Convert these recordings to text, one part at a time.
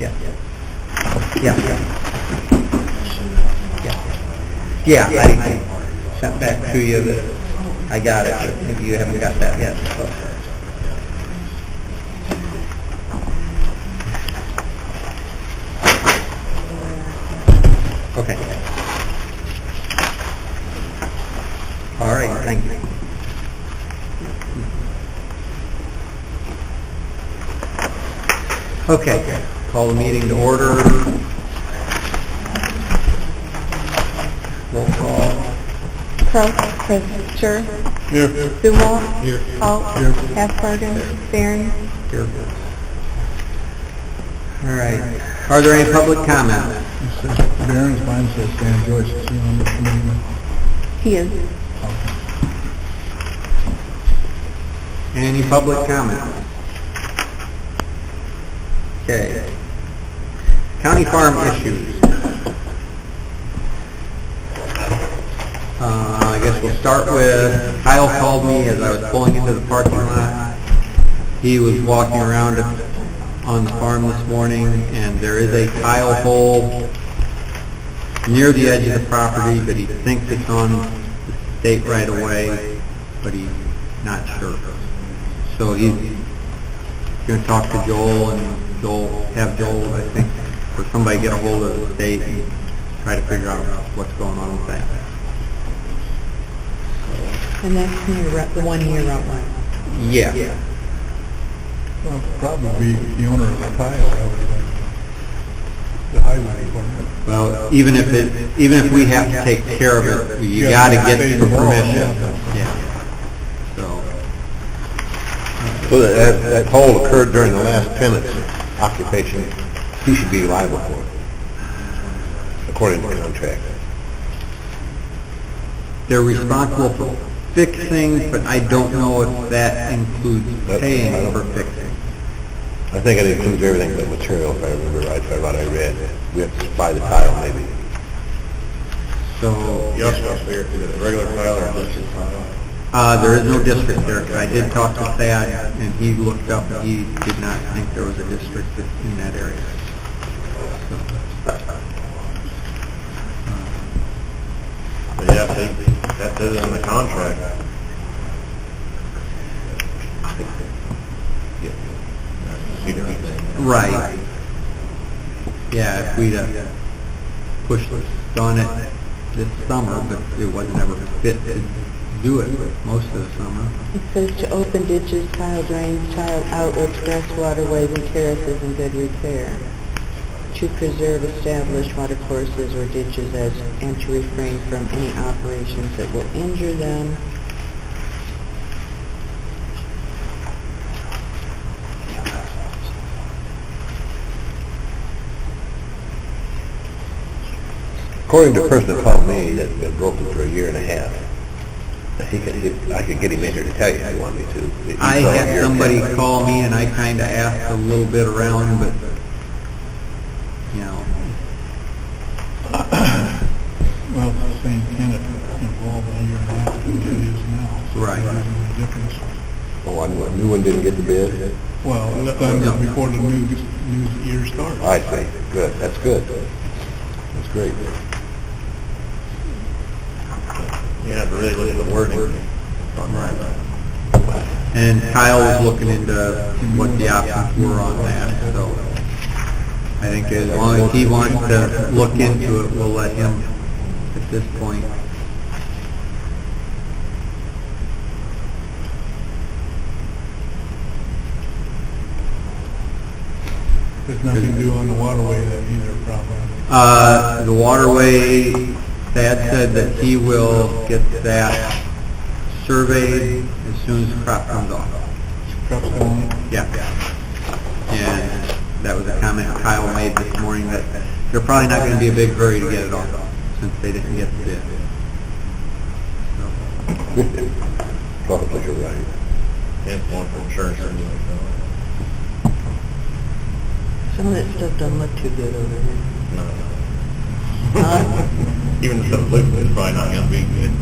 Yeah. Yeah. Yeah. Yeah, I sent back to you that I got it, but maybe you haven't got that yet. So. Okay. All right, thank you. Okay, call the meeting to order. Roll call. Kraus, present. Sure. Here. Dumont. Here. Alt. Here. Asperger. Barron. Here. All right. Are there any public comments? Barron's mine says Dan Joyce. Is he on the committee? He is. Any public comments? Okay. County farm issues. I guess we'll start with, Kyle called me as I was pulling into the parking lot. He was walking around on the farm this morning, and there is a tile hole near the edge of the property, but he thinks it's on the state right away, but he's not sure. So he's going to talk to Joel, and have Joel, I think, or somebody get a hold of the state and try to figure out what's going on with that. And that's near the 1 year Route 1. Yeah. Well, probably the owner of the tile, I would think. The highway department. Well, even if we have to take care of it, you got to get the permission. Yeah. So that hole occurred during the last tenant's occupation. He should be liable for it, according to the contract. They're responsible for fixing, but I don't know if that includes paying for fixing. I think it includes everything but material, if I remember right, by what I read. We have to buy the tile, maybe. So, You also have to figure, is it a regular tile or a district tile? there is no district there. I did talk to Thad, and he looked up, and he did not think there was a district in that area. So, Yeah, that says it in the contract. right. Yeah, if we'd pushed on it this summer, but it wasn't ever fit to do it most of the summer. It says to open ditches, tile drains, tile outlets, grass waterways, and terraces in good repair. To preserve established watercourses or ditches and to refrain from any operations that will injure them. According to a person that called me, that's been broken for a year and a half. I could get him in here to tell you if you want me to. I had somebody call me, and I kind of asked a little bit around, but, you know. Well, it's the same tenant involved a year and a half ago as it is now. Right. There's no difference. Oh, a new one didn't get the bid? Well, it's done before the new year starts. I see. Good. That's good. That's great. You have to really look at the wording. And Kyle was looking into what the options were on that, so I think as long as he wants to look into it, we'll let him at this point. There's nothing to do on the waterway that either, probably. The waterway, Thad said that he will get that surveyed as soon as the crop comes off. Trucks going. Yeah. And that was a comment Kyle made this morning, that they're probably not going to be a big hurry to get it off, since they didn't get the bid. Probably you're right. And one for insurance or anything. Some of that stuff doesn't look too good over there. No. Huh? Even the stuff liquid is probably not going to be good.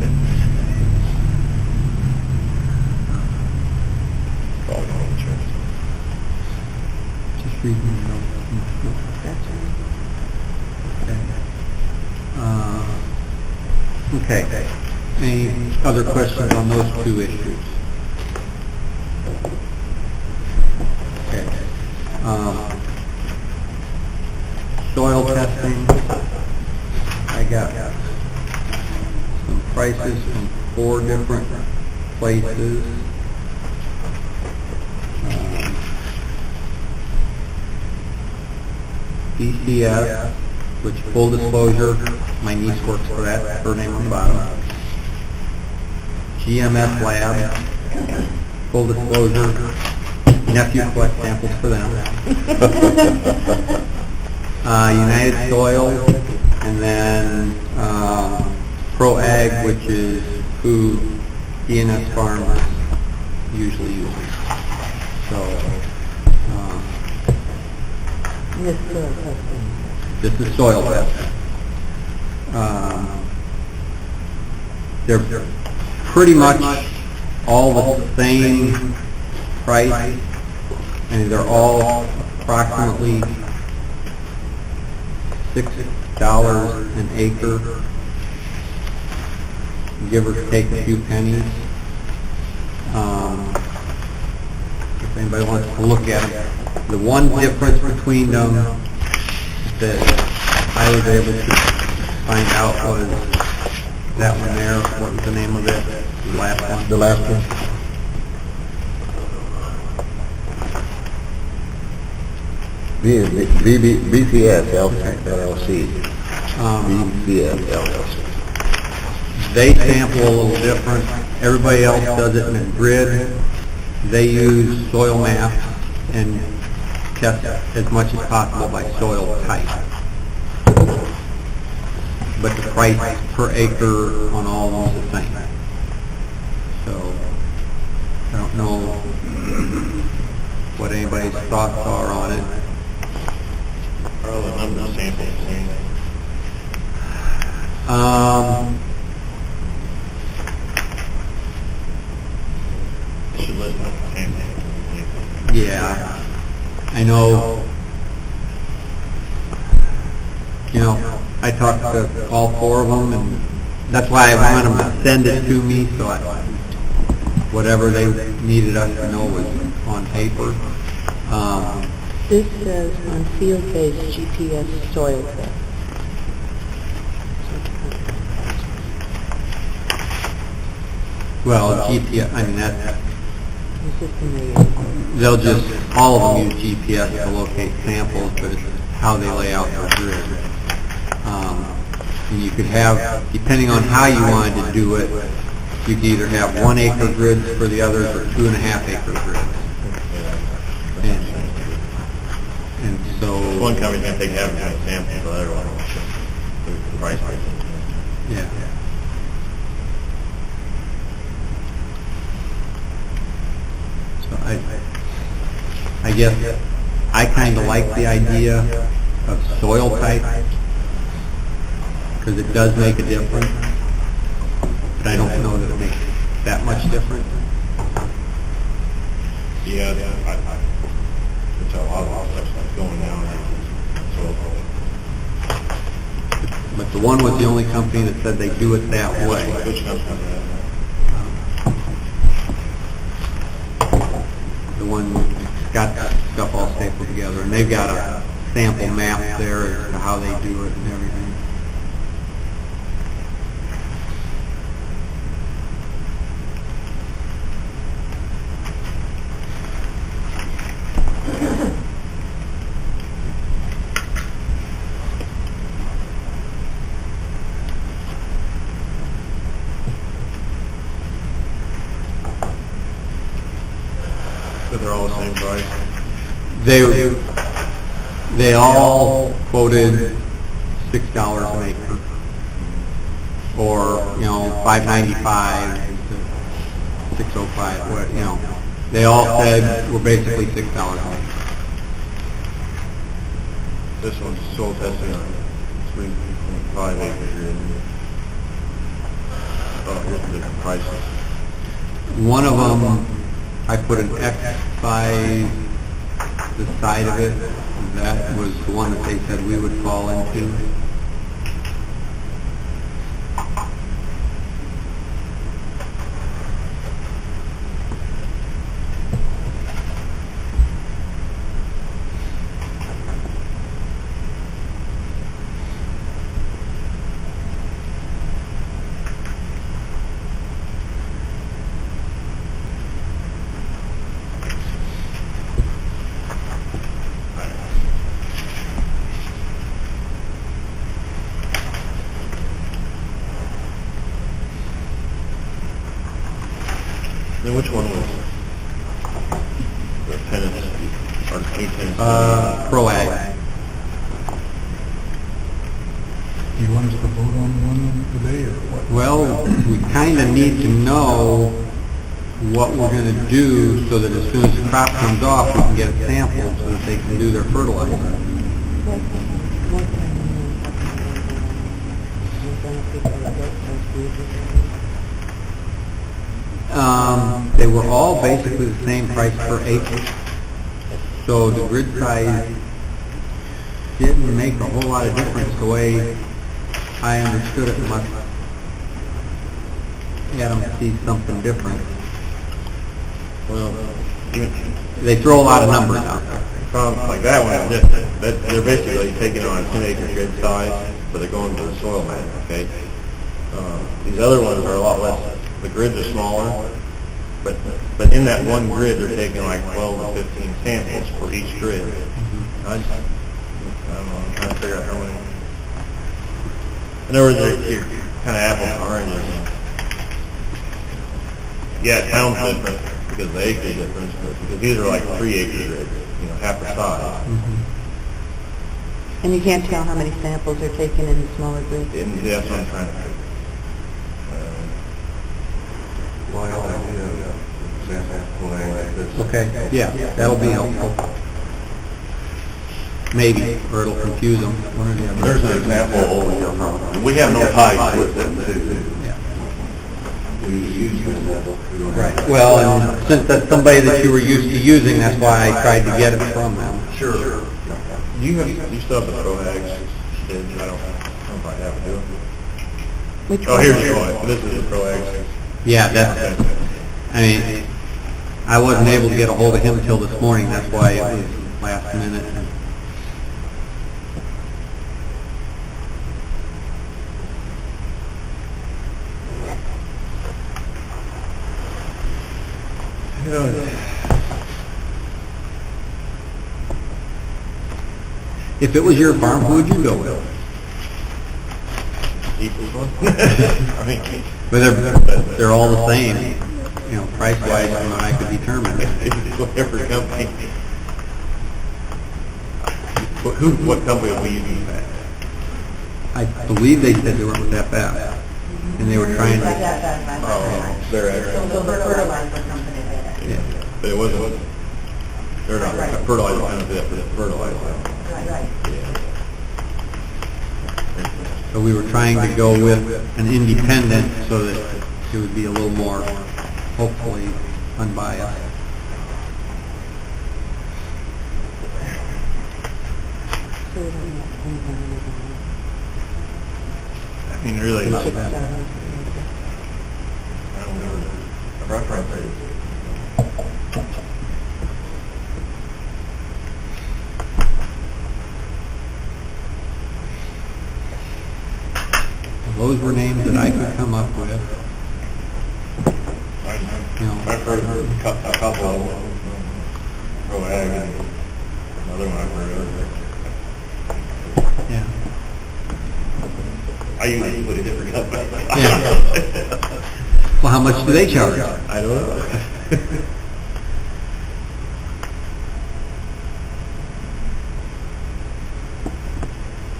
Just Excuse me, no. That's right. Okay. Any other questions on those two issues? Okay. Soil testing, I got some prices from 4 different places. BCS, which, full disclosure, my niece works for that, her name on the bottom. GMS Lab, full disclosure, nephew collects samples for them. United Soils, and then Pro Ag, which is who ENS farmers usually use. So, This soil testing. this is soil testing. They're pretty much all the same price, and they're all approximately $6 an acre, give or take a few pennies. If anybody wants to look at them, the one difference between them that I was able to find out was that one there. What was the name of it? The last one. The last one? BCS LLC. BCS LLC. They sample a little different. Everybody else does it in a grid. They use soil maps and test as much as possible by soil type. But the price per acre on all of them is the same. So, I don't know what anybody's thoughts are on it. Are all the number of samples the same? Should list the same thing. Yeah, I know, I talked to all 4 of them, and that's why I wanted them to send it to me, so whatever they needed us to know was on paper. This says on field-based GPS soil test. Well, GPS, I mean, The system they use. they'll just, all of them use GPS to locate samples, but it's how they lay out their grid. And you could have, depending on how you wanted to do it, you could either have 1 acre grids for the others or 2.5 acre grids. And so, One company's gonna take average on samples, the other one will the price. yeah. So I guess I kind of like the idea of soil type, because it does make a difference, but I don't know that it makes that much difference. Yeah, it's a lot of stuff that's going down. But the one was the only company that said they do it that way. Which company? The one that's got stuff all stapled together, and they've got a sample map there as to how they do it and everything. So they're all the same price? They all quoted $6 an acre, or $5.95 to $6.05. They all said we're basically $6 an acre. This one's soil testing on 3.5 acres. Oh, here's the different prices. One of them, I put an X5 the side of it, that was the one that they said we would fall into. Then which one was the pennants, or 8 pennants? ProAg. You want us to vote on one today, or what? Well, we kind of need to know what we're going to do so that as soon as the crop comes off, we can get it sampled so that they can do their fertilizer. They were all basically the same price per acre. So the grid size didn't make a whole lot of difference the way I understood it, unless Adam sees something different. Well, They throw a lot of numbers out there. like that one, they're basically taking on a 10-acre grid size, but they're going to the soil map, okay? These other ones are a lot less, the grids are smaller, but in that one grid, they're taking like 12 to 15 samples for each grid. I don't know, I'm trying to figure out how many. In other words, you're kind of apples and oranges. Yeah, it sounds different because of the acre difference, but because these are like 3-acre grids, half the size. And you can't tell how many samples are taken in the smaller groups? And that's what I'm trying to figure. Okay, yeah, that'll be helpful. Maybe, or it'll confuse them. One or the other. There's an example over here. We have no ties with them too. Yeah. Right. Well, and since that's somebody that you were used to using, that's why I tried to get it from them. Sure. You still have the ProAgs? I don't know if I have it, do I? Which Oh, one? here's the ProAg. This is the ProAgs. Yeah, that's, I mean, I wasn't able to get a hold of him until this morning, that's why it was last minute. If it was your farm, who would you go with? Equals one? I mean, But they're all the same, price-wise, from what I could determine. whatever company. What company are we using that? I believe they said they were with FF, and they were trying to, Oh, they're actually. So the fertilizer company did it. yeah. But it wasn't, they're not, a fertilizer company for the fertilizer. Right. So we were trying to go with an independent so that it would be a little more, hopefully, unbiased. I mean, really, I Not don't bad. know the reference is. Those were names that I could come up with. I've heard a couple of them, ProAg and another one I've heard of. Yeah. I usually put a different company. Yeah. Well, how much do they charge? I don't know.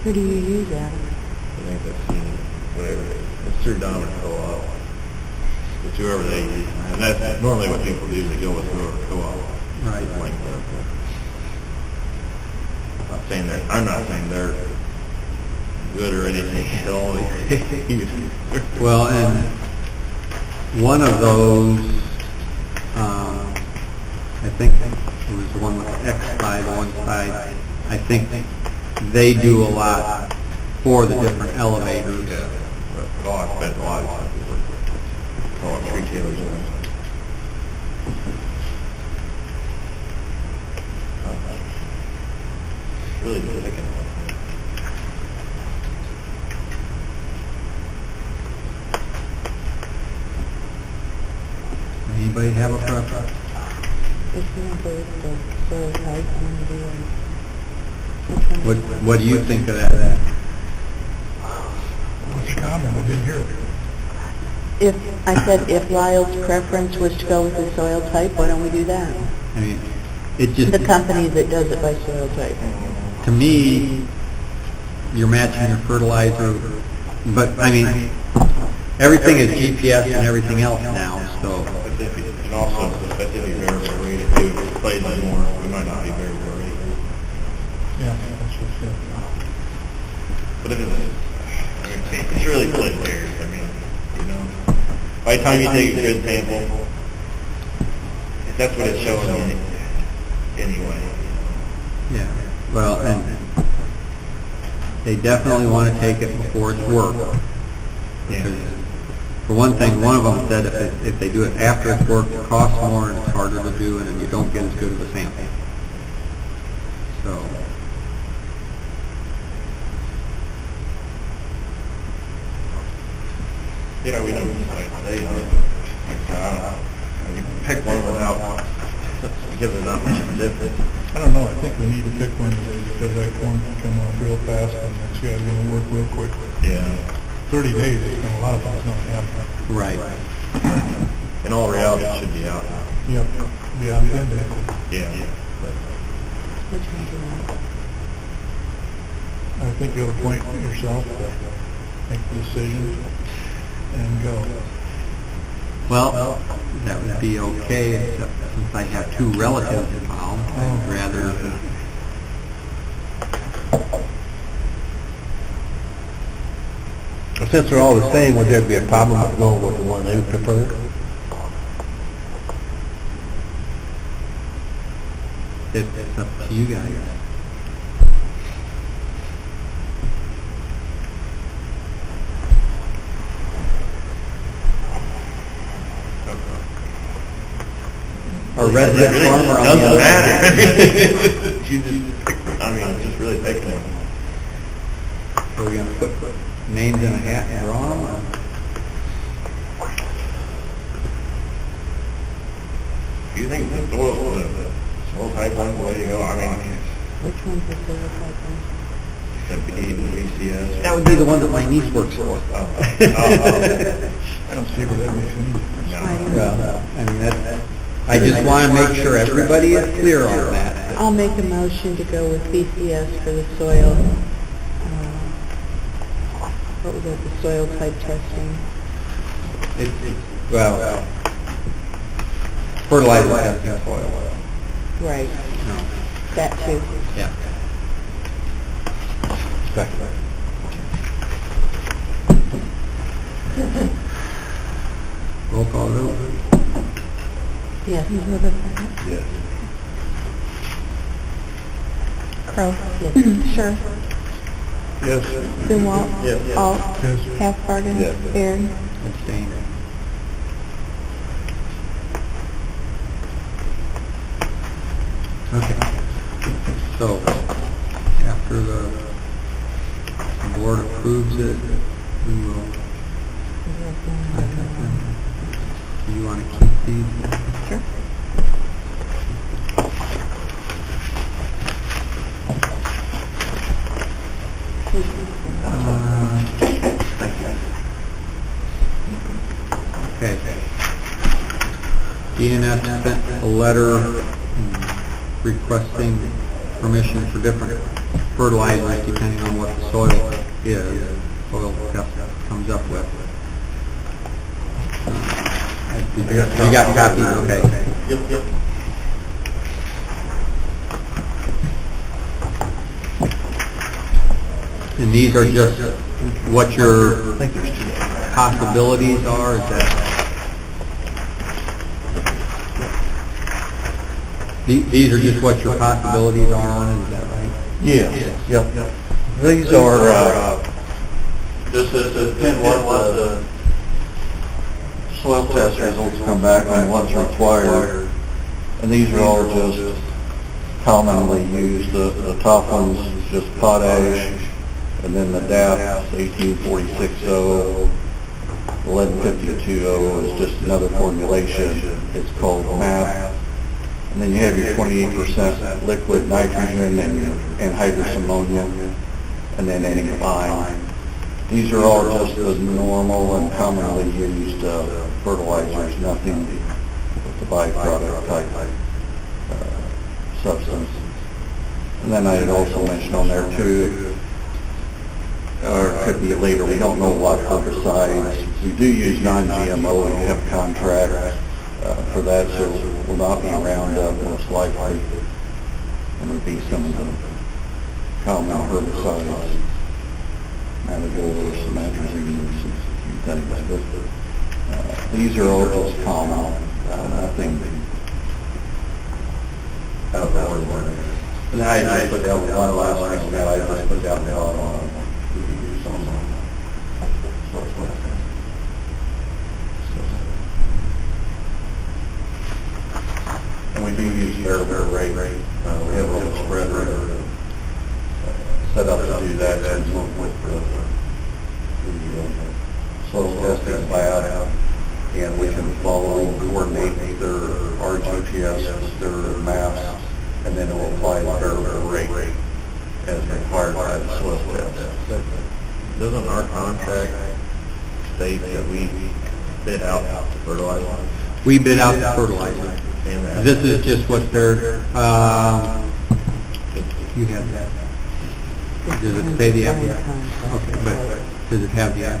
Who do you use, Adam? I think that's, whatever, it's through Dominant Co-op. It's whoever they use. And that's normally what people do, they go with whoever co-op. Right. Like I'm not saying they're good or anything at all. Well, and one of those, I think it was the one with the X side on one side. I think they do a lot for the different elevators. Yeah, but all I spent a lot of time with all our retailers and really good looking. Anybody have a preference? It's not the soil type on the deal. Which one? What do you think of that? What's the comment? I didn't hear it. If, I said if Lyle's preference was to go with the soil type, why don't we do that? I mean, it just, The company that does it by soil type. to me, you're matching your fertilizer, but, I mean, everything is GPS and everything else now, so, And also, especially if you're variable rated too, if it plays more, we might not be variable rated. Yeah, that's what's it. But if it's really split hairs, I mean, you know, by the time you take a good sample, if that's what it's showing you anyway. yeah. Well, and they definitely want to take it before it's worked. Because, for one thing, one of them said if they do it after it's worked, it costs more and it's harder to do, and then you don't get as good of a sample. So, Yeah, we don't, like, they, I don't know, you pick one without, because there's not much of a difference. I don't know, I think we need to pick one today because that corn can come off real fast and this guy's gonna work real quick. Yeah. 30 days, and a lot of things don't happen. right. In all reality, it should be out. Yep, yeah, I'm good there. Yeah. Which one do you want? I think you'll appoint yourself to make the decision and go. Well, that would be okay, except since I have two relatives involved, I'd rather, Since they're all the same, would there be a problem with going with the one they prefer? it's up to you guys. Or resident farmer on the Doesn't other. matter. You just, I mean, it's just really picking them. Are we gonna put names in a hat and draw them, or? Do you think the soil type one's the way to go? I mean, Which one's the soil type one? the BCS. That would be the one that my niece works for. I don't see where that makes any difference. Well, I mean, that, I just wanna make sure everybody is clear on that. I'll make a motion to go with BCS for the soil, what was that, the soil type testing? Well, fertilizer testing soil. Right, No, that too. yeah. Second. Roll call vote. Yes. Yes. Crow? Yes. Sure. Yes. Zumwalt? Yes. Alt? Yes. Half-Barden? Yes. Aaron? Abstain. Okay. So, after the board approves it, we will contact them. Do you want to keep these? Sure. Okay. DNF sent a letter requesting permission for different fertilizers depending on what the soil is, soil test comes up with. You got copies, okay. Yep. And these are just what your possibilities are, is that? These are just what your possibilities are on, is that right? Yes, yep. These are, just to depend what the soil test results come back on what's required. And these are all just commonly used. The top one's just potash, and then the DAP 18460, 1152O is just another formulation. It's called MAP. And then you have your 28% liquid nitrogen and hydrous ammonia, and then any fine. These are all just the normal and commonly used fertilizers, nothing with the byproduct type substance. And then I had also mentioned on there too, or it could be later, we don't know what herbicides. We do use non-GMO, we have contracts for that, so will not be Roundup most likely. And would be some of the common herbicides, Marigold, some atrazine, some things. But these are all just common, nothing out of the ordinary. And I just put down one last thing, I just put down the bottom. And we do use variable rate. We have a little spreader set up to do that and work with the soil testing lab, and we can follow and coordinate their RGPS, their maps, and then it will apply the variable rate as required by the soil test. Doesn't our contract state that we bid out to fertilizer? We bid out the fertilizer. And This is just what they're, you have that. Does it say the FDI? Okay, but does it have the FDI?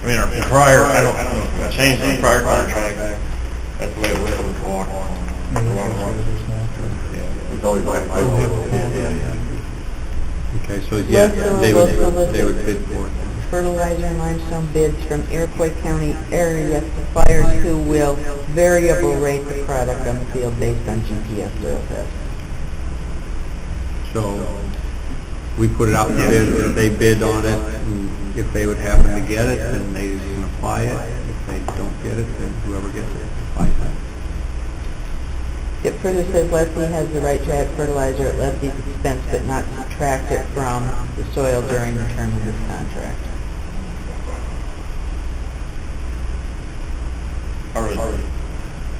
I mean, our prior, I don't know, changed the prior contract. That's the way it was before. It's always like, Okay, so yeah, they would bid for it. Fertilizer and limestone bids from Iroquois County area suppliers who will variable rate the product on the field based on GPS soil test. So we put it out to bid, if they bid on it, and if they would happen to get it, then they can apply it. If they don't get it, then whoever gets it applies it. It further says Leslie has the right to add fertilizer at Leslie's expense, but not subtract it from the soil during the term of this contract.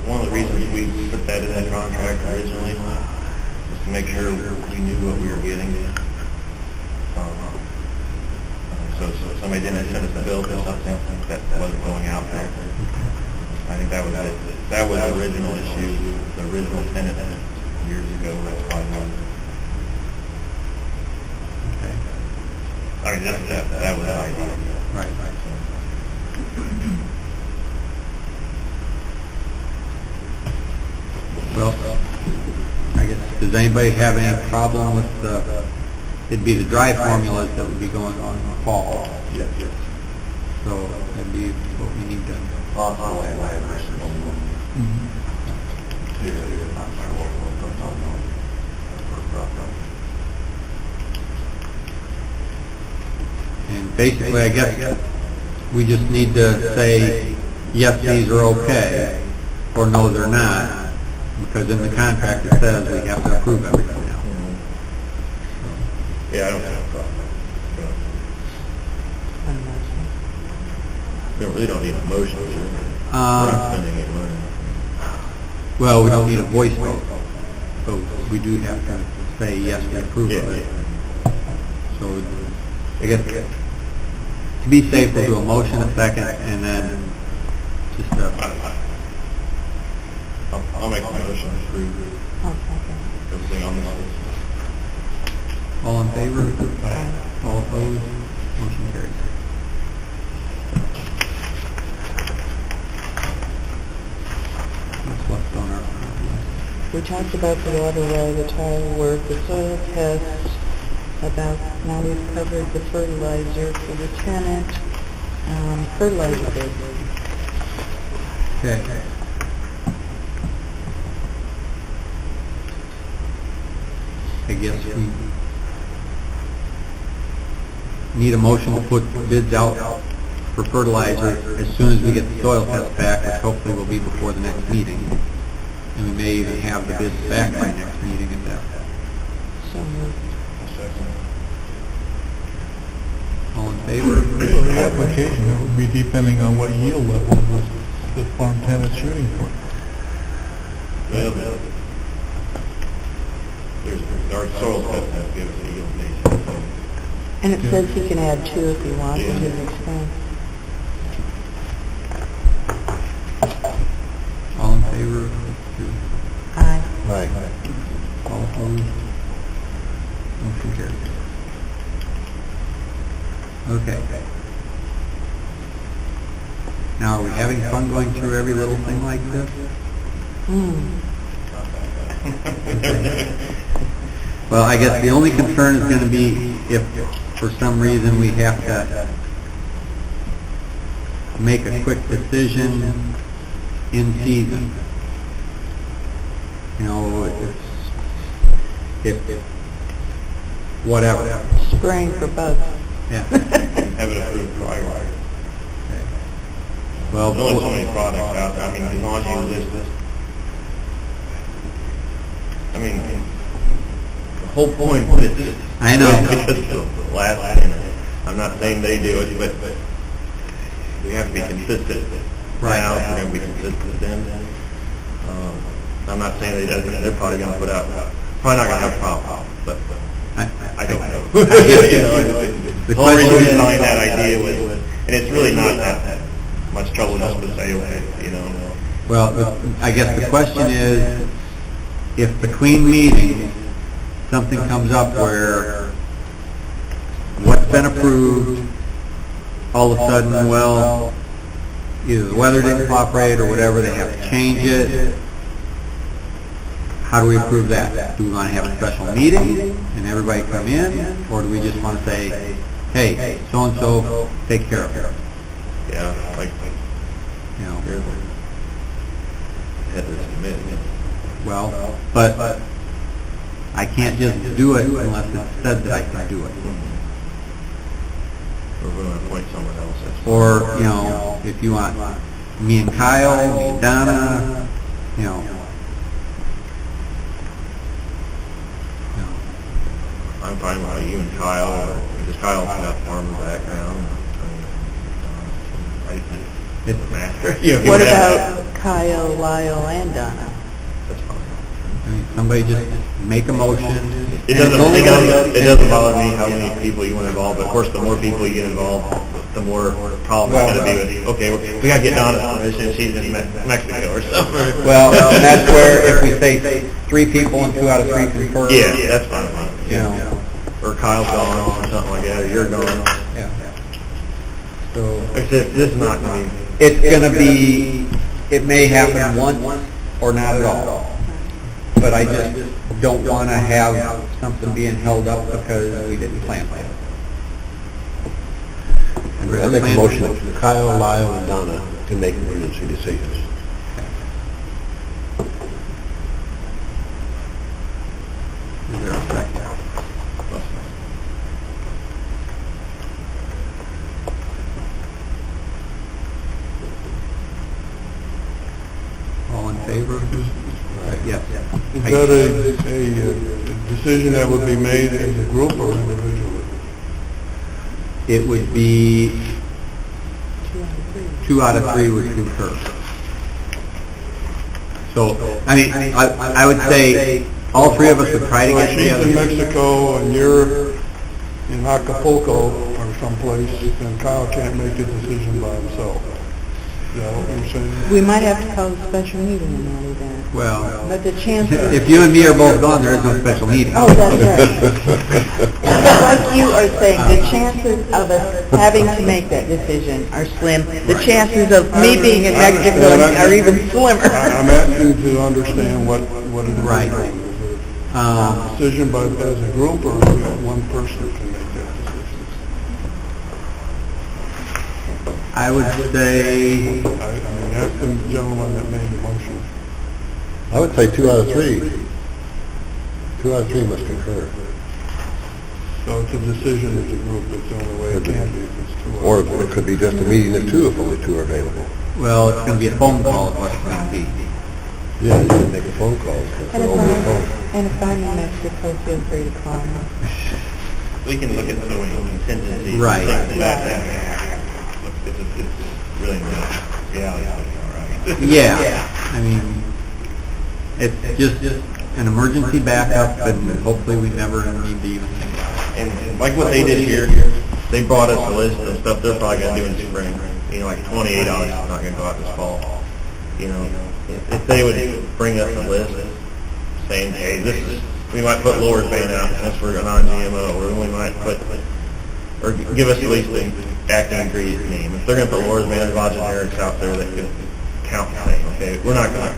One of the reasons we put that in the contract originally was to make sure we knew what we were getting. So somebody didn't send us a bill for something that wasn't going out there. I think that was it. That was the original issue, the original tenant years ago. That's why it was. Okay. I mean, that was the idea. Right. Well, I guess, does anybody have any problem with the, it'd be the dry formulas that would be going on in the fall. yes. So that'd be what we need to, and basically, I guess, we just need to say, yes, these are okay, or no, they're not, because in the contract it says we have to approve everything now. Yeah, I don't have a problem. We really don't need a motion. We're not spending any money. Well, we don't need a voice vote, so we do have to say, yes, we approve of it. So, I guess, to be safe, we'll do a motion, a second, and then just I'll make a motion to approve everything on this list. all in favor? All opposed? Motion carries. What's left on our list? We talked about the waterway, the tile work, the soil test, about, now we've covered the fertilizer for the tenant, fertilizer bid. Okay. I guess we need a motion to put bids out for fertilizer as soon as we get the soil test back, which hopefully will be before the next meeting. And we may even have the bids back by next meeting at that. So moved. All in favor? The application, it would be depending on what yield level the farm tenant's shooting for. Well, there's, our soil test has given us a yield base. And it says he can add 2 if he wants at Yeah. his expense. All in favor of two? Aye. Right. All opposed? Motion carries. Okay. Now, are we having fun going through every little thing like this? Well, I guess the only concern is going to be if for some reason we have to make a quick decision in season. You know, if whatever. Spraying for bugs. Yeah. Have it approved prior. Well, There's only so many products out there. I mean, as long as you list this. I mean, the whole point of this. I know. It's the last minute. I'm not saying they do it, but we have to be consistent. Right. Now, we're going to be consistent then. I'm not saying they don't. They're probably going to put out, probably not going to have problems, but I don't know. You know, the whole reason behind that idea was, and it's really not that much trouble just to say, okay, you know. Well, I guess the question is, if between meetings, something comes up where what's been approved, all of a sudden, well, either the weather didn't cooperate or whatever, they have to change it, how do we approve that? Do we want to have a special meeting and everybody come in, or do we just want to say, hey, so-and-so, take care of it? Yeah, like, You know, here's had this commitment. well, but I can't just do it unless it's said that I can do it. We're going to appoint someone else. Or, you know, if you want me and Kyle, me and Donna, you know. I'm fine with you and Kyle, because Kyle's got farmer background. It's a master. What about Kyle, Lyle, and Donna? That's fine. I mean, somebody just make a motion. It doesn't bother me how many people you want involved, but of course, the more people you get involved, the more problem it's going to be with, okay, we got to get Donna's permission, she's in Mexico or something. Well, and that's where if we say 3 people and 2 out of 3 concur. Yeah, that's fine. You know. Or Kyle's gone or something like that, or you're gone. Yeah. So, Like I said, this is not going to be, it's gonna be, it may happen once or not at all. But I just don't wanna have something being held up because we didn't plan for it. I make a motion that Kyle, Lyle, and Donna can make emergency decisions. Is there a second? All in favor? Yes. Is that a decision that would be made as a group or individually? It would be 2 out of 3 would concur. So, I mean, I would say all 3 of us would try to get Like she's in together. Mexico and you're in Acapulco or someplace, then Kyle can't make a decision by himself. Is that what you're saying? We might have to call a special meeting in that event. Well, But the chances... if you and me are both gone, there is no special meeting. Oh, that's right. But like you are saying, the chances of us having to make that decision are slim. The chances of me being in Mexico are even slimmer. I'm asking to understand what it is. Right. Is it a decision by, as a group, or is it one person can make that decision? I would say, I mean, ask the gentleman that made the motion. I would say 2 out of 3. 2 2 out of 3 must concur. So it's a decision as a group, that's the only way it can be, if it's 2 Or out of it could be just a meeting of 2 if only 2 are available. Well, it's going to be a phone call, is what it's going to be. Yeah, you can make a phone call. And if I'm in Mexico, feel free to call me. We can look at some contingencies. Right. Things like that. Look, it's really not reality, all right? Yeah, I mean, it's just an emergency backup, and hopefully we never need to even think about it. And like what they did here, they brought us a list of stuff they're probably gonna do in spring. You know, like 28 August is not gonna go out this fall. You know, if they would bring us a list saying, hey, this is, we might put Lower's Band out since we're non-GMO, or we might put, or give us at least the active ingredient name. If they're gonna put Lower's Band, there's a lot of generics out there that could count the same, okay? We're not gonna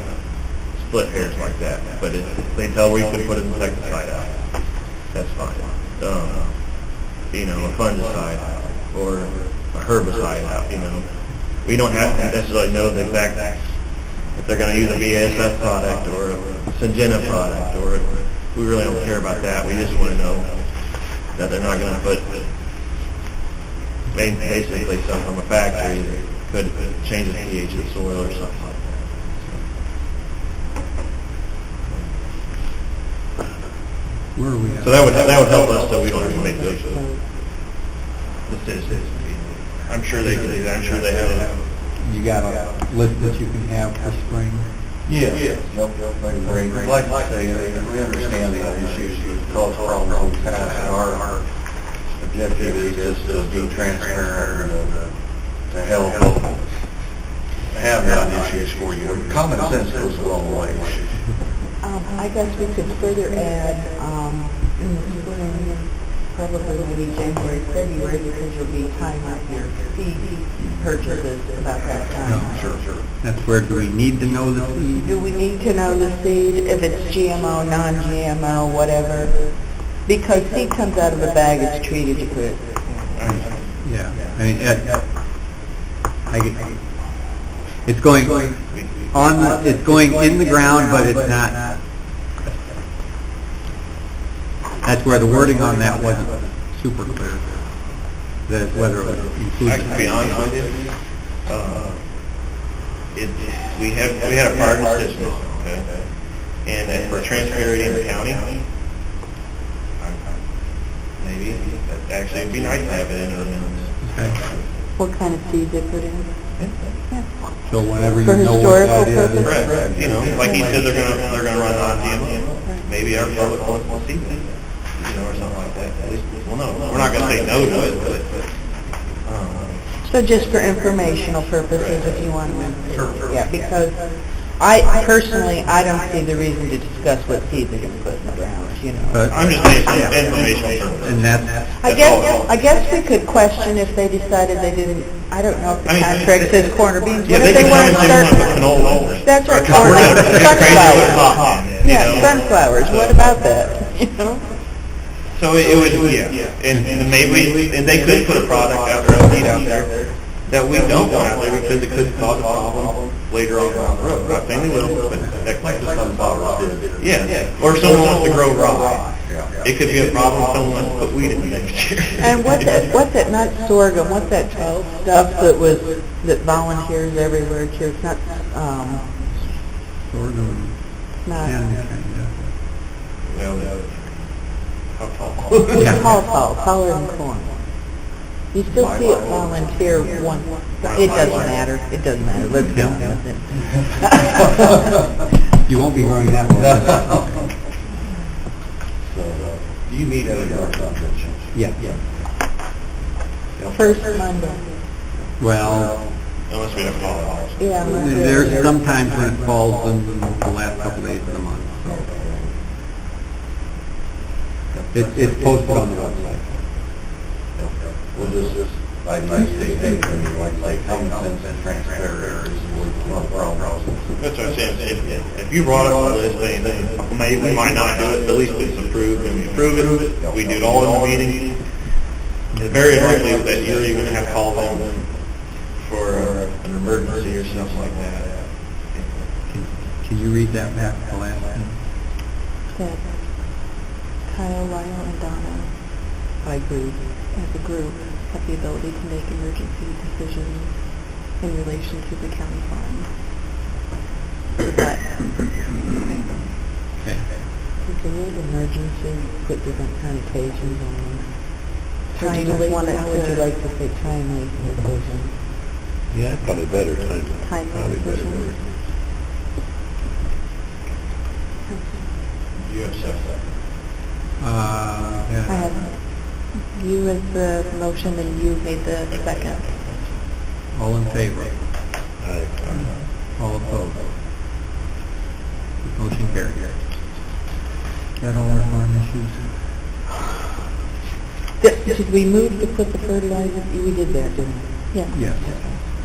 split hairs like that, but if they tell we could put an insecticide out, that's fine. You know, a fungicide or a herbicide out, you know. We don't have to necessarily know the exact, if they're going to use a BASF product or a Syngenta product, or we really don't care about that. We just want to know that they're not going to put basically stuff from a factory that could change the pH of the soil or something like that. Where are we at? So that would help us so we don't have to make those decisions. I'm sure they can do that. I'm sure they have. You got a list that you can have for spring? Yeah. Yep. I'd like to say, we understand the issues that cause problems in the past. Our objective is just to be transparent and to help have non-issues for you. Common sense goes a long way. I guess we could further add, in the spring, probably maybe January, February, because you'll be tying up your seed purchases about that time. Sure. That's where, do we need to know the seed? Do we need to know the seed, if it's GMO, non-GMO, whatever? Because seed comes out of a bag, it's treated to put. Yeah, I mean, it's going on, it's going in the ground, but it's not. That's where the wording on that wasn't super clear, that whether it was included. I can be honest with you. We had a prior decision, okay? And if we're transferring in the county, maybe, actually it'd be nice to have it in our minutes. Okay. What kind of seed they put in? So whenever you For know what that historical is. purposes? Correct. You know, like he said, they're gonna run non-GMO. Maybe our public wants to see that, you know, or something like that. At least we'll know. We're not gonna say no to it, but, So just for informational purposes, if you want to. Sure. Yeah, because I personally, I don't see the reason to discuss what seed they're going to put in the ground, you know. But- I'm just saying for informational purposes. And that's, I guess we could question if they decided they didn't, I don't know if the I mean, contract says corner beans. Yeah, What they if can come and want say to we want start? canola. That's right, Or or crazy sunflowers. with Yeah, sunflowers, what about that, you know? So it would, yeah, and maybe, and they could put a product out there, a seed out there, that we don't want out there because it could cause a problem later on down the road. Not saying they will, but that like the sunflowers did. Yeah, or if someone wants to grow rye. It could be a problem if someone wants to put wheat in the next year. And what's that, not sorghum, what's that stuff that volunteers everywhere to, it's not, sorghum, not, Well, how tall? taller than corn. You still see it volunteer one, it doesn't matter, let's go with it. you won't be growing that one. Do you meet at your convention? Yeah. First Monday. Well, Unless we have fall. Yeah. Monday. there's sometimes when it falls in the last couple days of the month, so. It's posted on the website. We'll just, like say, hey, like common sense and transparency is one of the problems. That's what I'm saying, if you brought us a list, then maybe we might not do it, but at least it's approved, and we approve it, we do it all in the meeting. It's very likely that you're even gonna have to call them for an emergency or something like that. Can you read that back, the last one? Okay. Kyle, Lyle, and Donna, by group. as a group, have the ability to make emergency decisions in relation to the county farm. But, Okay. Does the word emergency put different connotations on it? Or do you just want it How would you to- like to say timely decision? Yeah, probably better time. Timely Probably better decision. word. You have second. I Yeah. have you as the motion and you made the second. All in favor? Aye. All opposed? Motion carried. Got all our farm issues? Did we move to put the fertilizer? We did that, didn't we? Yeah, Yes.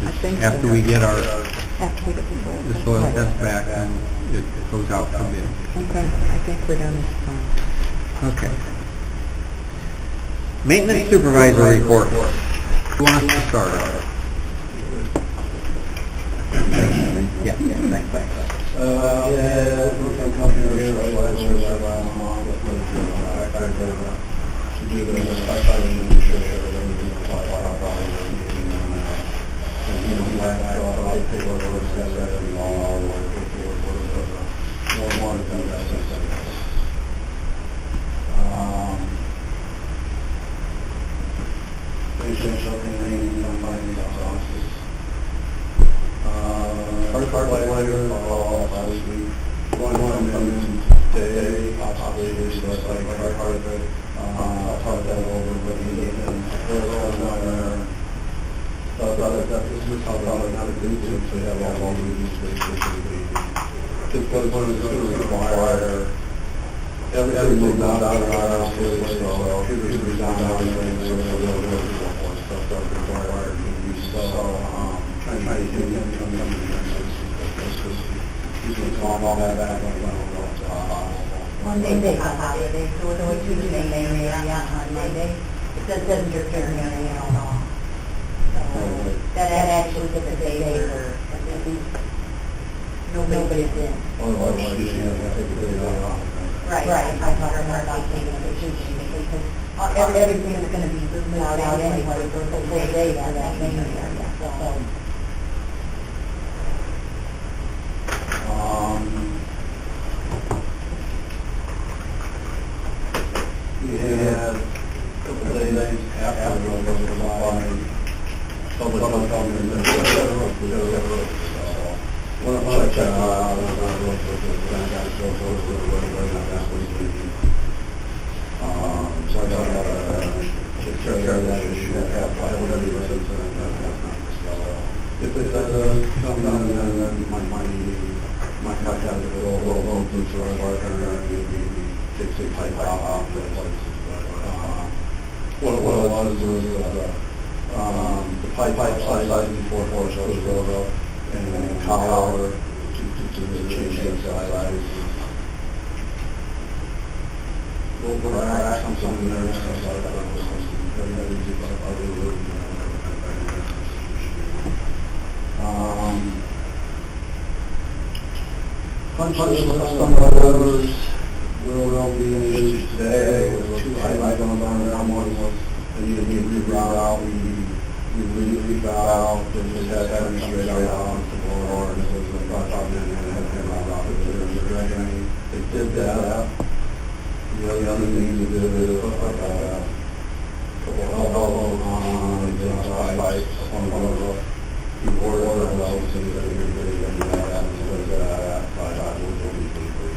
I think so. After we get our, after we get the the soil. soil test back, then it goes out for bid. Okay, I think we're done this time. Okay. Maintenance supervisor report. Who wants to start? Yeah, thanks. Monday, holiday, so it's always Tuesday, area on Monday. It doesn't interfere in any at all. So that actually gets a day later, at least nobody's in. Right, I thought about taking a Tuesday because everything's gonna be moved out anyway for the whole day for that main area, so. We had a couple of days after we were going to buy public comment. One of the check out, so I got take care of that issue. If it does come down, then my contact will open to our partner, take type out places. What it was the pipe size before horse was rolled up and then the collar to change the size. We'll crack something there, stuff like that. Punch list of some others will be in issues today. There were two items on there. One was the need to be rerouted. We rerouted, and just had that straight out on the floor, and it was a project, and it had been rerouted. There was a drain. They did that. The other thing to do is put a couple of elbows on the pipes on the roof. You order those, and everybody can do that, and so that, will be free.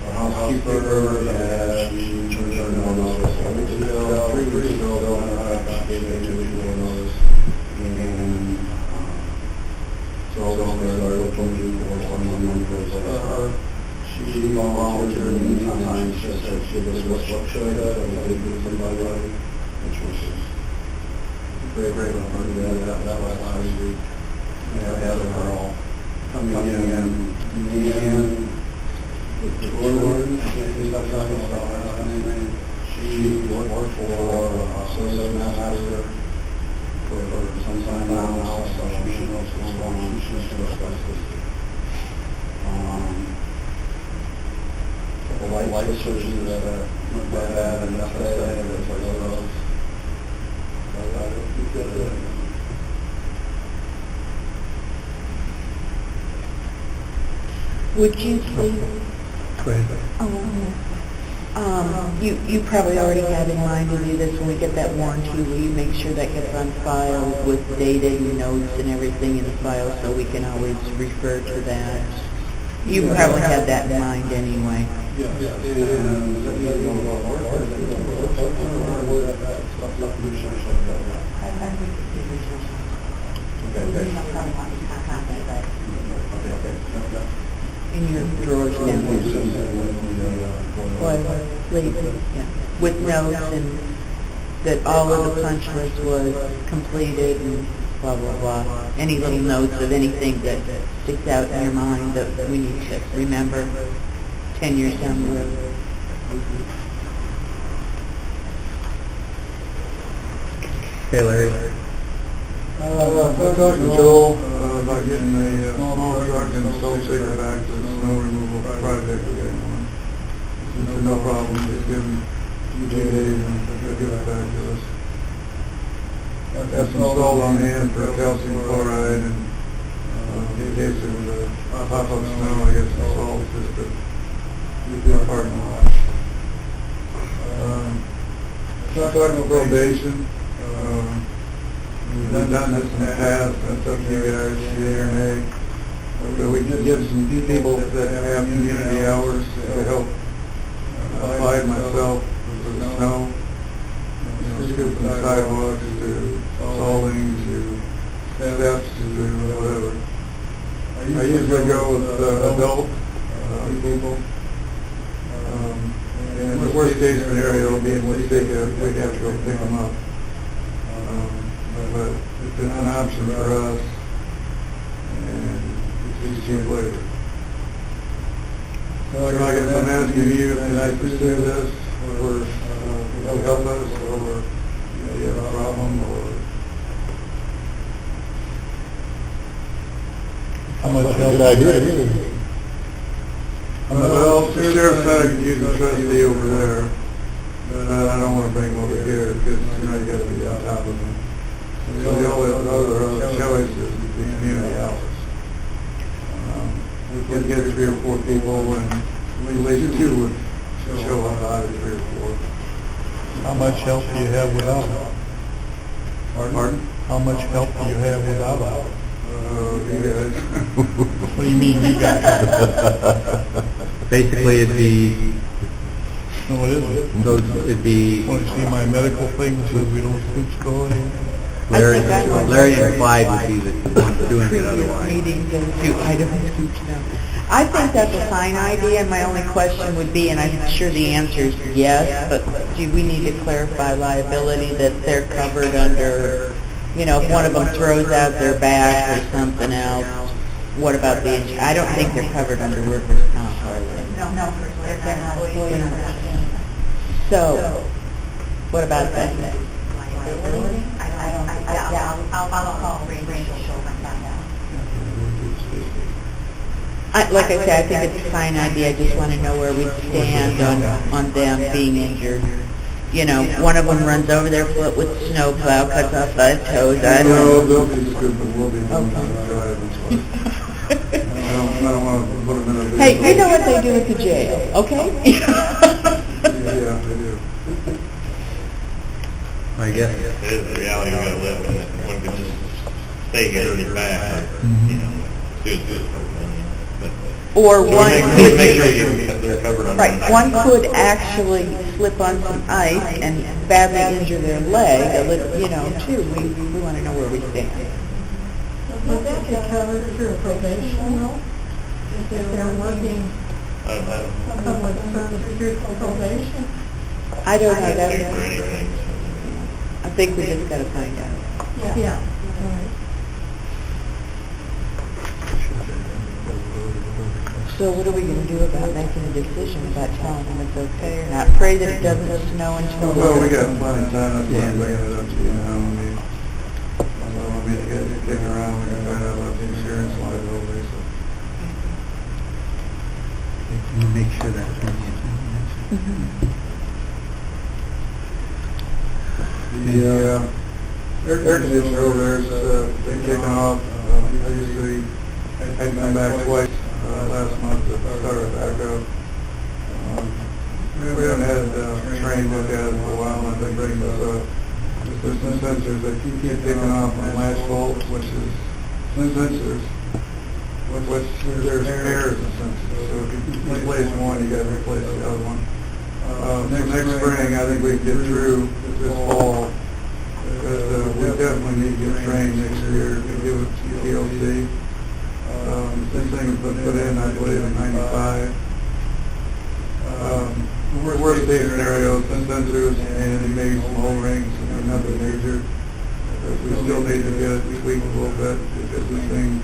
Our housekeeper, she turned her notice 3 weeks ago, gave me 2 weeks notice, and so they're looking for someone for she volunteered in the meantime. She said she was what should I do somebody, which was great of her to do that last week. We had her all coming in with the Lord, she worked for Sosa Master for some time now, so she knows what's questions to discuss this. The light switches that went bad and that's bad and it's like those. Would you please, you probably already have in mind to do this when we get that warranty. Will you make sure that gets on file with data and notes and everything in the file so we can always refer to that? You probably have that in mind anyway. In your drawers down there. Yeah. With notes and that all of the punch list was completed and blah, blah, blah. Any little notes of anything that sticks out in your mind that we need to remember 10 years down the road. Okay, Larry. I talked to Joel about getting a small truck and salt shaker back to the snow removal project we're getting on. He said, no problem, just give him 2 days and they'll give it back to us. That's installed on hand for calcium chloride and in case there was a pop-up snow, I guess the salt just to do our parking lot. Talking about probation. We've done this in the past, that's up to you guys, yea or nay. But we did get some people that have community hours to help fight myself with the snow. Scooping the sidewalks to salting to steps to whatever. I usually go with adult people. And the worst case scenario will be in which we'd have to go pick them up. But it's been an option for us, and it's cheap labor. So I guess I'm asking you, can I pursue this, or will help us, or you have a problem, or? How much help? Good idea. Well, the sheriff said I could use a trustee over there, but I don't want to bring them over here, because, you gotta be on top of them. So the only other choice is the community hours. We could get 3 or 4 people, and at least 2 would show up out of 3 or 4. How much help do you have without it? Pardon? How much help do you have without it? You guys. What do you mean, you guys? Basically, it'd be, No, it isn't. it'd be Want to see my medical thing that says we don't speak story? Larry and Clyde would be the ones doing it otherwise. Meetings and do items. I think that's a fine idea. My only question would be, and I'm sure the answer is yes, but do we need to clarify liability that they're covered under, if one of them throws out their back or something else, what about the insurance? I don't think they're covered under workers' comp, are they? No, they're not employees. So, what about that? Liability? I'll call Rachel and find out. Like I said, I think it's a fine idea. I just want to know where we stand on them being injured. One of them runs over their foot with a snowplow, cuts off 5 toes. I don't know. No, they'll be stupid, we'll be doing that. I don't want to put them in a... Hey, you know what they do at the jail, okay? Yeah, they do. I guess. It is the reality we gotta live with. One could just stay here and get back, do it good. Or one Make could, sure they're covered on. right, one could actually slip on some ice and badly injure their leg, too. We want to know where we stand. Would that be covered through probation, though? If they're working public service through probation? I don't know, For that, anything. I think we just got to find out. Yeah. All right. So what are we going to do about making a decision about telling them it's okay or not? Pray that it doesn't snow until... Well, we got plenty of time, that's why I'm bringing it up to you now. I mean, to get around, we can find out about the insurance air conditioner over there has been kicking off. I usually had to come back twice last month to start it back up. We haven't had a train look at it for a while, and I've been bringing this up. There's some sensors that keep kicking off on latch bolts, which is sensors, which there's pairs of sensors. So if you replace one, you got to replace the other one. Next spring, I think we can get through this fall, because we definitely need to get trained next year to give it to TLC. This thing was put in, I believe, in '95. Worst case scenario, sensors and maybe some O-rings, nothing major. We still need to get it tweaked a little bit, because this thing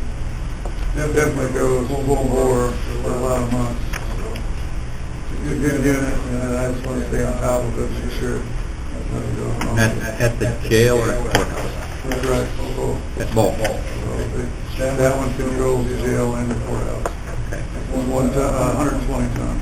definitely goes full bore for a lot of months. So, good unit, and I just want to stay on top of it, for sure. Nothing going on. At the jail or courthouse? That's right, At both. So that one controls the jail and the courthouse. Okay. 120 ton.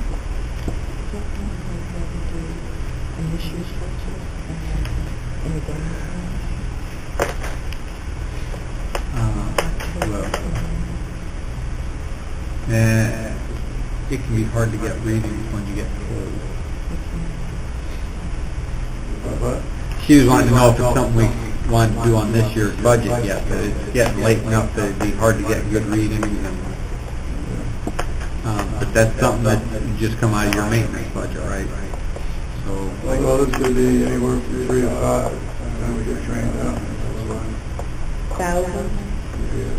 It can be hard to get readings when you get cold. But She was wanting to know if it's something we want to do on this year's budget yet, but it's getting late enough that it'd be hard to get good readings. And, but that's something that you just come out of your maintenance budget, right? So, well, this could be anywhere from 3 to 5 by the time we get trained out. That's fine. 1,000? Yes.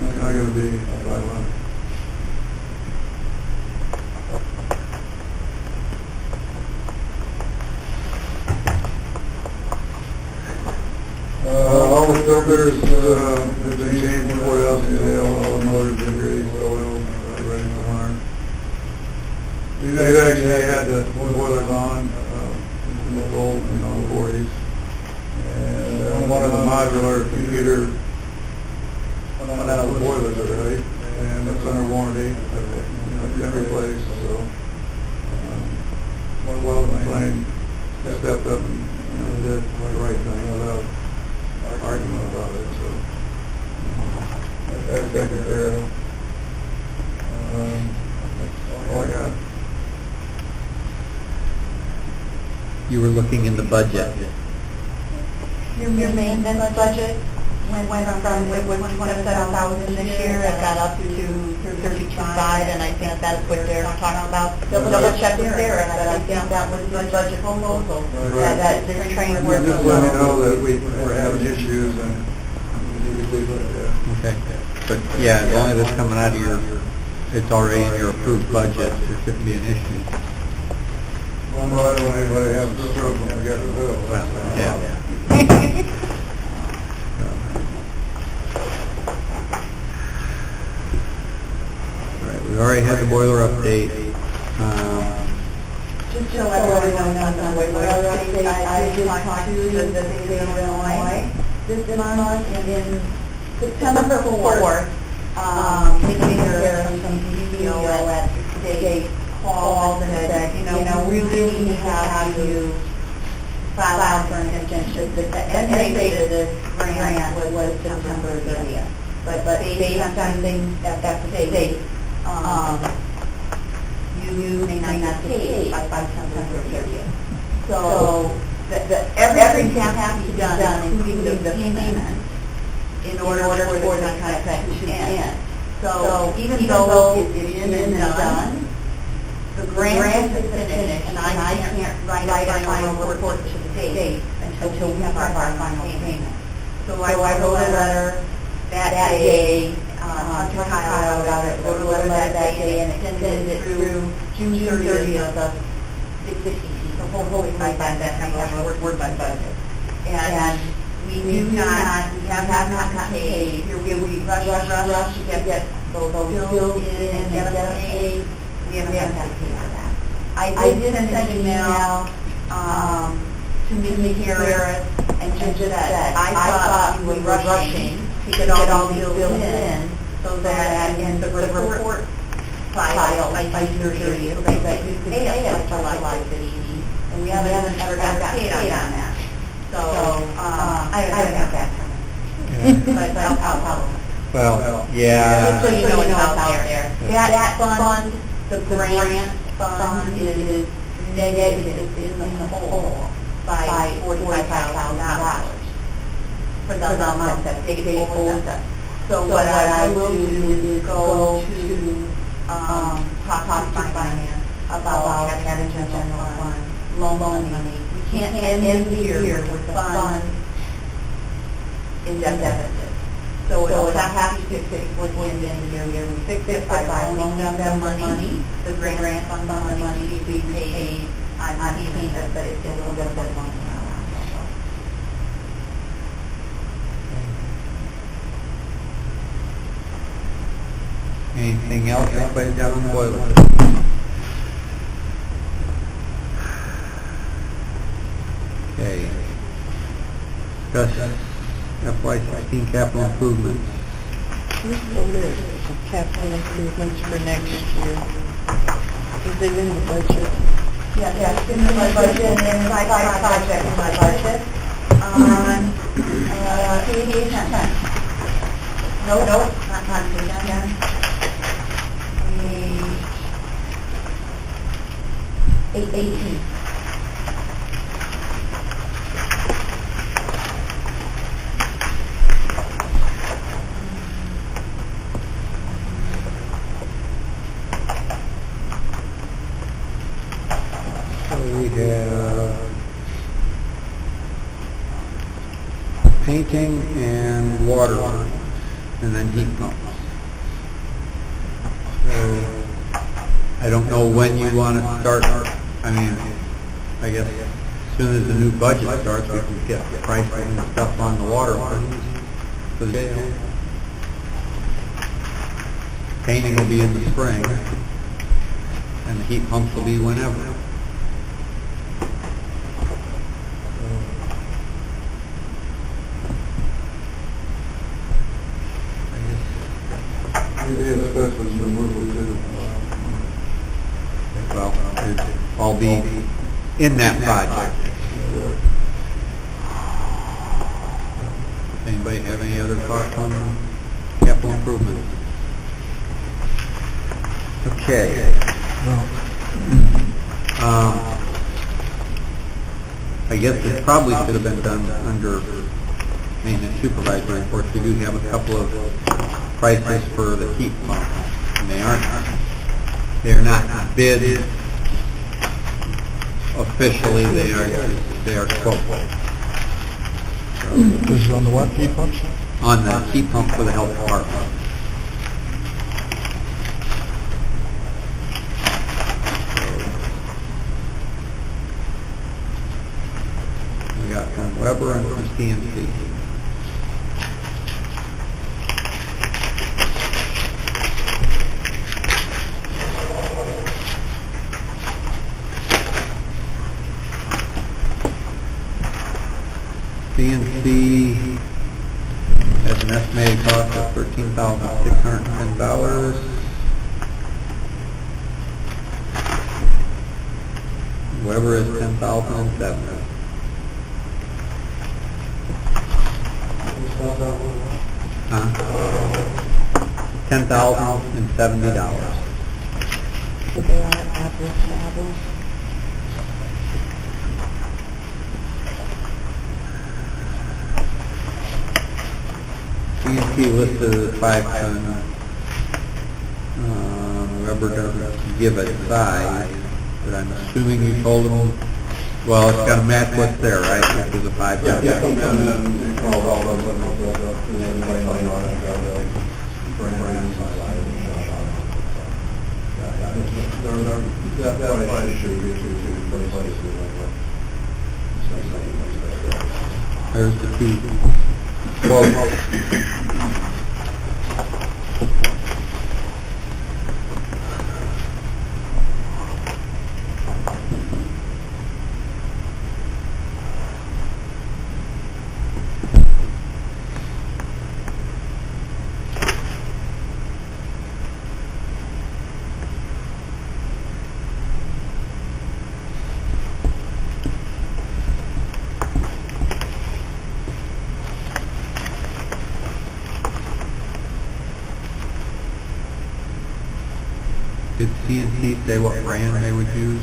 It's not going to be 500. All the filters have been changed before else in jail, all the motors been greased, oil, ready for harm. We've actually had the boilers on in the old, the 40s. And one of the modular computer went out of the boilers already, and it's under warranty. It's been replaced, so well, the plane stepped up and did the right thing without argument about it, so that's taken care of. That's all I got. you were looking in the budget. Your maintenance budget went from, it was 27,000 this year, it got up to 32.5, and I think that's what they're talking about. Double check with Sarah, but I think that was the budget proposal, that this train work. Just let me know that we're having issues and we leave it at that. Okay. But yeah, as long as it's coming out of your, it's already in your approved budget, there shouldn't be an issue. Well, I don't want anybody having a stroke when we get the bill. Yeah. Right, we already had the boiler update. Just to let everyone know, on the boiler update, I did talk to the state of Illinois this month, and in September 4th, taking care of some DPO at the state called and said, you know, we really need to have you file for an extension. The end date of this grant was September 30th. But based on something at the state, you may not pay by September 30th. So everything has to be done, including the payment, in order for the contract to end. So even though it's in and done, the grant is finished, and I can't write a final report to the state until we have our final payment. So I wrote a letter that day, to Kyle about it, wrote a letter that day, and extended it through June 30th of 2016. So hopefully by then we have a word by budget. And we have not paid. We rush to get those bills in and get them paid. We haven't had to pay for that. I did send an email to Ms. Harris and just said I thought we were rushing to get all these bills in so that in the report file by June 30th, so that you could pay us by July 15th. And we haven't ever got paid on that. So, I don't have that. But I'll Well, yeah. so you know it's out there. That fund, the grant fund is negative in the hole by $45,000 for the amount that they owed us. So what I will do is go to, talk to finance about having a general fund, loan money. We can't end the year with the fund in deficit. So if I have to fix it within the year, we fix it by loaning them money, the grant fund money to be paid on payment, but it's a little bit of money around. Anything else, anybody down on the boiler? Okay. Discuss FY16 capital improvements. Here's the list of capital improvements for next year. Is it in the budget? Yeah, it's in my budget, and then my project in my budget. Aviation. No, not conservation. 18. We have painting and water lines, and then heat pumps. So, I don't know when you want to start. I mean, I guess as soon as the new budget starts, we can get the pricing and stuff on the water lines for the jail. Painting will be in the spring, and the heat pumps will be whenever. Maybe asbestos removal too. Well, I'll be in that project. Anybody have any other thoughts on capital improvement? Okay. I guess it probably should have been done under maintenance supervisor report. We do have a couple of prices for the heat pump, and they're not bid officially, they are quote. This is on the what, heat pumps? On the heat pump for the health department. We got from Weber and from CNC. CNC has an estimated cost of $13,610. Weber is $10,007. $10,070. So they are apples to apples. CNC listed as 5-ton. Weber doesn't give a size, but I'm assuming you told them, well, it's got to match what's there, right? Which is a 5-ton. There's the two. Well, Did C&C say what brand they would use?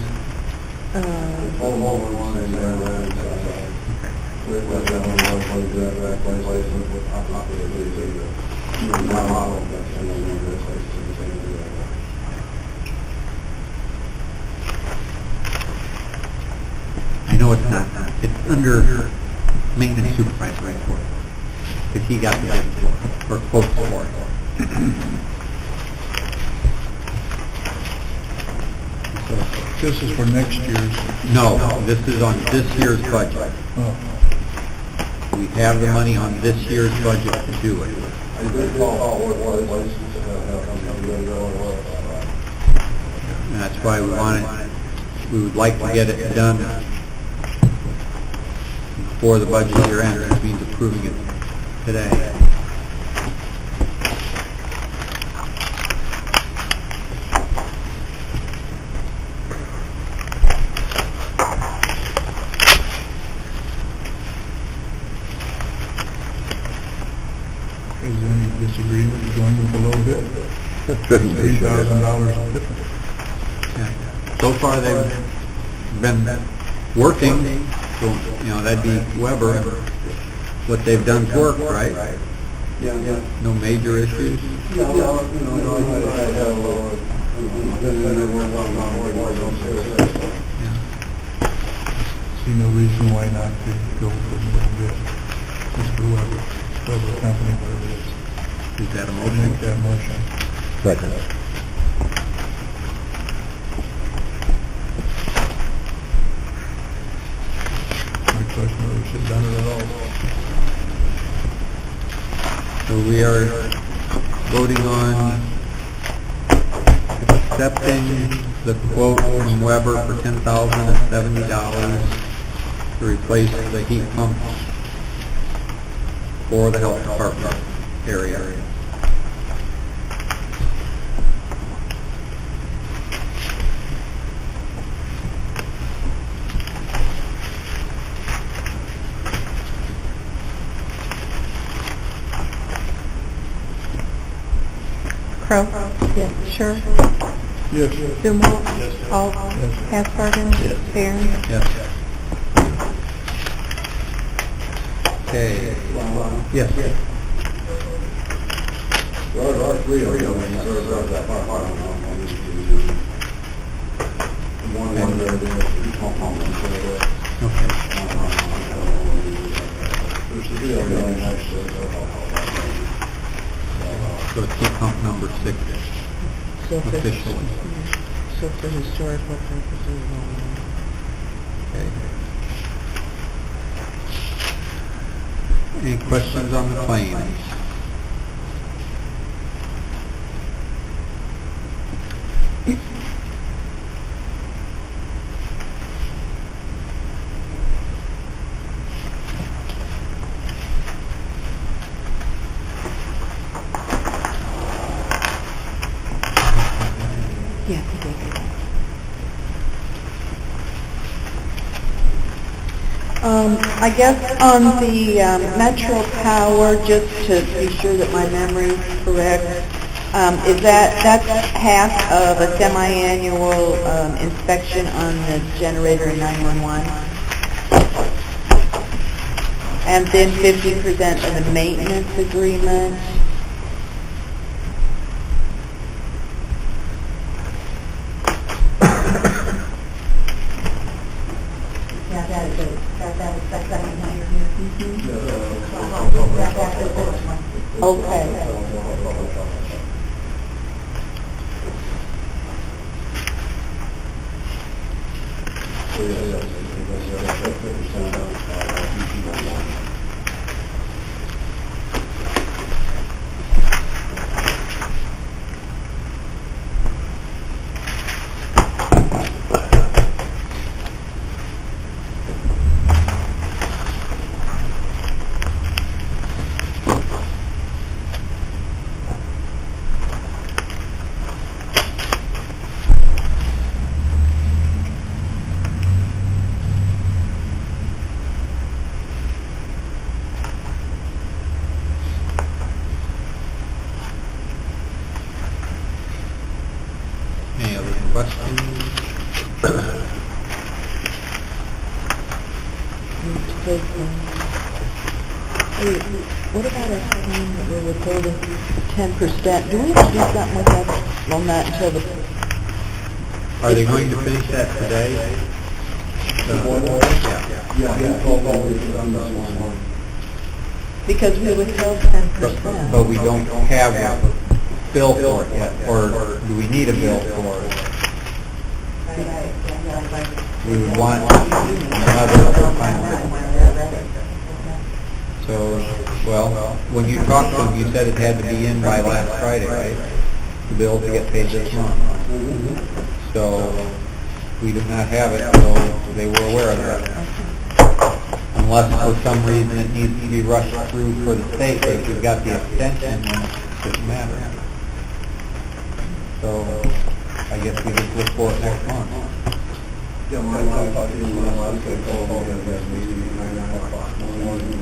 I know it's not, it's under maintenance supervisor report, because he got the bid for it, or quotes for it. This is for next year's. No, this is on this year's budget. Oh, We have the money on this year's budget to do it. And that's why we would like to get it done before the budget year ends, which means approving it today. is there any disagreement going with the low bid? $3,000 difference. Yeah. So far, they've been working, so, you know, that'd be Weber, and what they've done's work, right? No major issues? See no reason why not to go with the low bid. Mr. Weber, Weber Company, whatever it is. Is that a I'll motion? make that motion. Second. My question whether we should have done it at all. So we are voting on accepting the quote from Weber for $10,070 to replace the heat pumps for the health department area. Crow? Yes. Sure. Yes. Zumwalt? Yes. Alt? Yes. Aspergen? Yes. Barron? Yes. Okay. Yes. So it's heat pump number 6 So for, officially. so for historical purposes only. Okay. Any questions on the claims? Yeah, he did. I guess on the Metro Power, just to be sure that my memory is correct, is that's half of a semi-annual inspection on the generator in 911? And then 50% of the maintenance agreement? Okay. questions? Hey, what about our claim that we're withholding 10%? Do we have to do something with that on that until the... Are they going to finish that today? Because we withheld 10%. But we don't have a bill for it yet, or do we need a bill for it? We would want another final. So, well, when you talked to them, you said it had to be in by last Friday, right? The bill to get paid this month. So, we do not have it, so they were aware of that. Unless for some reason it needs to be rushed through for the state, but if you've got the extension, then it doesn't matter. So, I guess we just look for it next month. Yeah, my wife talked to him last week, called me at that meeting at 9 o'clock in the morning.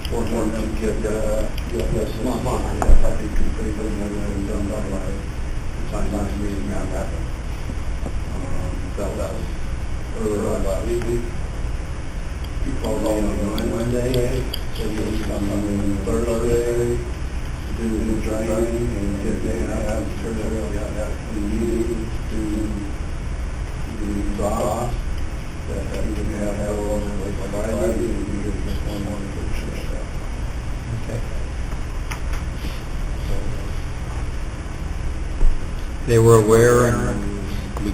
For him to get this month, I think he pretty good and everything done by the time last meeting that happened. That was earlier on last week. He called me on Wednesday, said he was coming Thursday to do the training and get there, and I had to turn around that meeting to the boss, that he would have like Friday, and he would just one morning for sure. Okay. They were aware, and we,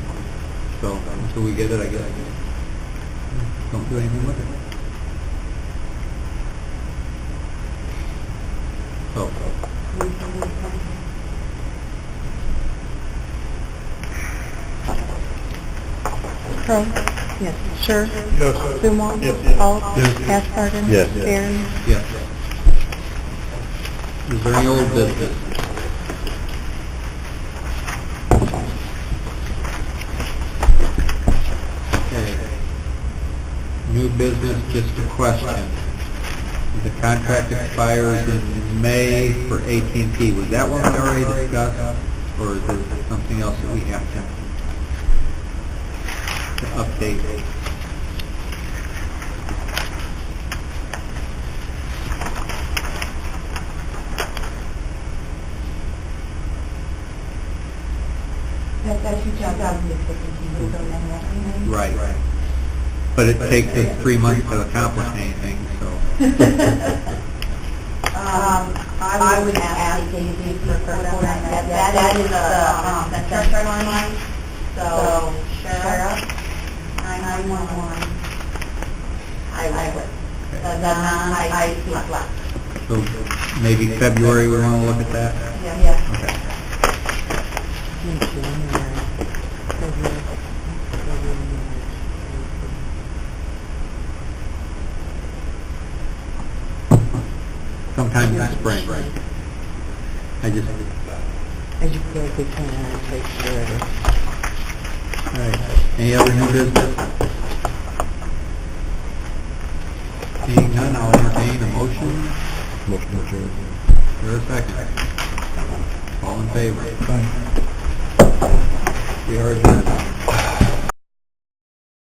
so until we get it, I guess, don't do anything with it. So, Crow? Yes. Sure? Yes. Sumon? Yes. Paul? Yes. Askarden? Yes. Aaron? yes. Is there any old business? Okay. New business, just a question. The contract expires in May for AT&T. Was that one we already discussed, or is there something else that we have to update? That's 2015, so then Right. But it takes us 3 months to accomplish anything, so. I would ask AT&T for that. That is a construction line, so sheriff, 911. I would. The non-IT flex. So maybe February we want to look at that? Yeah. Okay. Sometime in the spring. I just... As you feel like we kind of take care of it. All right. Any other new business? Seeing none, I'll entertain a motion. Motion adjourned. Is there a second? All in favor? We are adjourned.